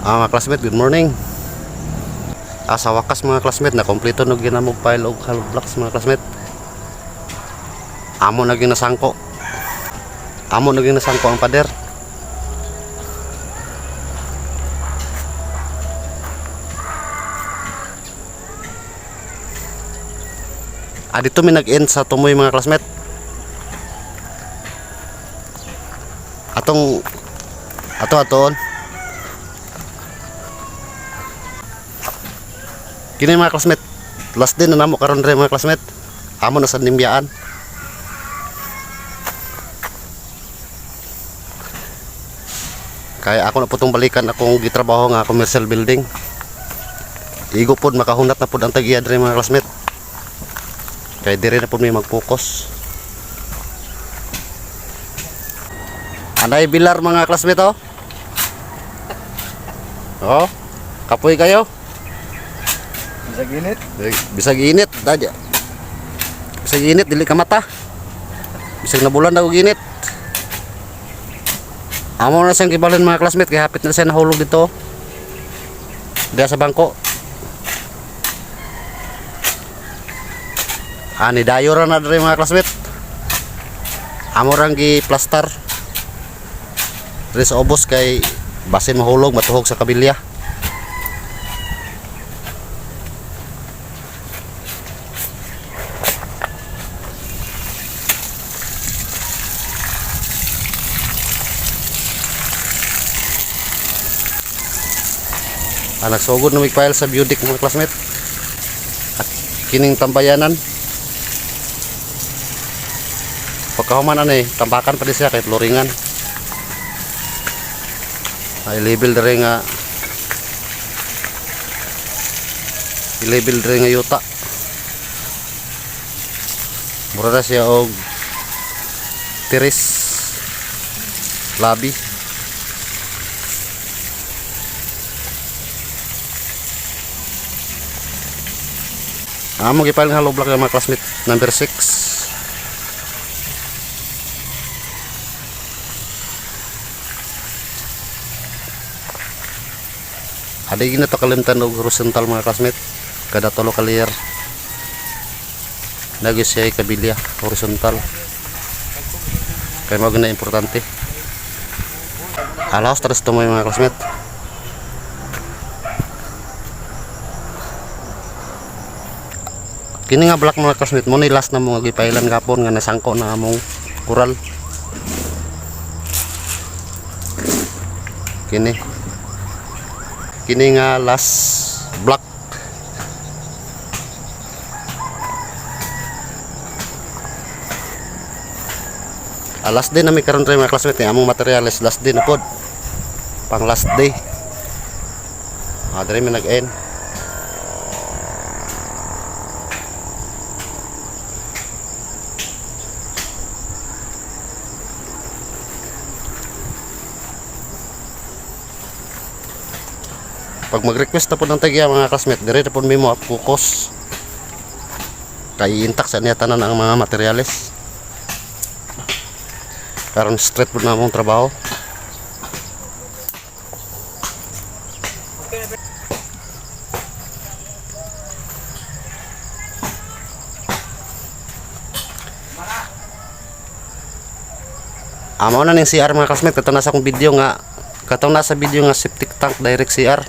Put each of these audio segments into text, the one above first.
Mga classmate, good morning. Sa wakas mga classmate, na kompleto na ginamog file og hollow blocks mga classmate. Amo naging nasangko. Amo naging nasangko ang pader. Dito mi nag-end sa tumoy mga classmate. Aton. Kini mga classmate, last din na namo karon dre mga classmate. Amo na sa nimbyaan. Kaya ako na putong balikan akong gitrabaho nga commercial building. Igo pod makahunat na pod ang tag-iya dre mga classmate. Kaya dire na pod may mag-focus. Anay bilar mga classmate oh. Oh, kapoy kayo. Bisag init. Bisag init, dadya. Bisag init dili ka mata. Bisag nabulan daw ginit. Amo na siyang gibalon mga classmate, kaya hapit na siya nahulog dito. Diya sa bangko. Ni dayo ra na diri mga classmate. Amo rang gi plaster. Diri sa obos kay basin mahulog matuhog sa kabilya. Nagsugod na may file sa Budik mga classmate. At kining tambayanan. Pagkahuman tambakan pa din siya kahit loringan. I-label dere nga yuta. Mura na siya og tiris labi. Amo gipile nga hollow block mga classmate number 6. Aday gina to kalimtan og horizontal mga classmate. Kada tulo ka layer. Lagi siya kabilya horizontal. Kaya mo gina importante. Alaos terus tumoy mga classmate. Kini nga block mga classmate mo ni last na mga gipailan gapon nga nasangko na among kural. Kini nga last block. Last day na may karon mga classmate among materials last day na pod. Pang last day. Diri mi nag-end. Pag mag-request na po ng tagya mga classmate, dire na po may mo focus. Kay intak sa niya tanan ang mga materyales. Karon straight po na mong trabaho. Amo na ning CR mga classmate, katong nasa akong video nga, katong nasa video nga septic tank direct CR.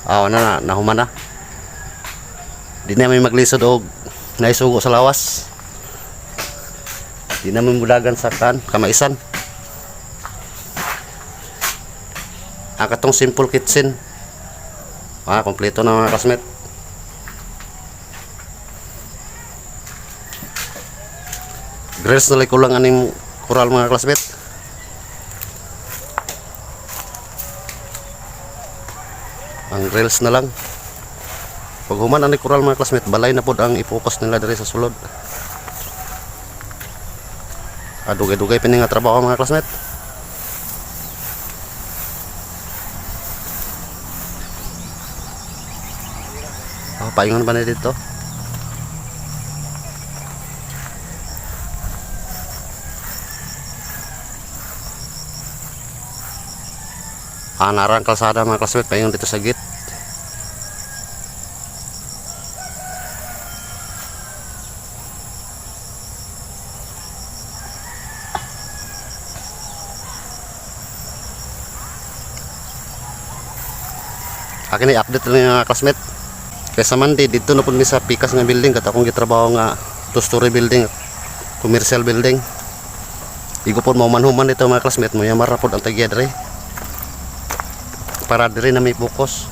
Nahuman na. Di na may maglisod og naisugo sa lawas. Di na may mulagan sa kamaisan. Ang katong simple kitchen. Kompleto na mga classmate. Grills na ko lang aning kural mga classmate. Ang grills na lang. Pag human ang kural mga classmate, balay na pod ang i-focus nila diri sa sulod. Dugay-dugay pa nga trabaho mga classmate. Paingon pa na dito. narang kalsada mga classmate, paingon dito sa gate. Akin ay update rin mga classmate. Kaysa man dito na po mi sa pikas nga building, kat akong gitrabaho nga 2-story building, commercial building. Igo po mo manhuman dito mga classmate, mo yamar na po ang tagya diri. Para diri na may focus.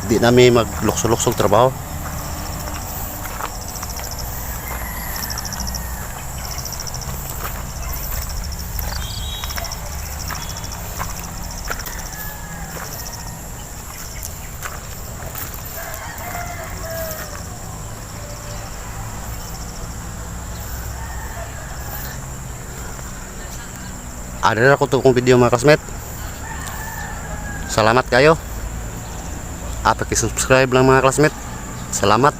Di na may magluksog-luksog trabaho. Ada na ako itong video mga classmate. Salamat kayo. Pakisubscribe lang mga classmate. Salamat.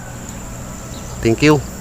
Thank you.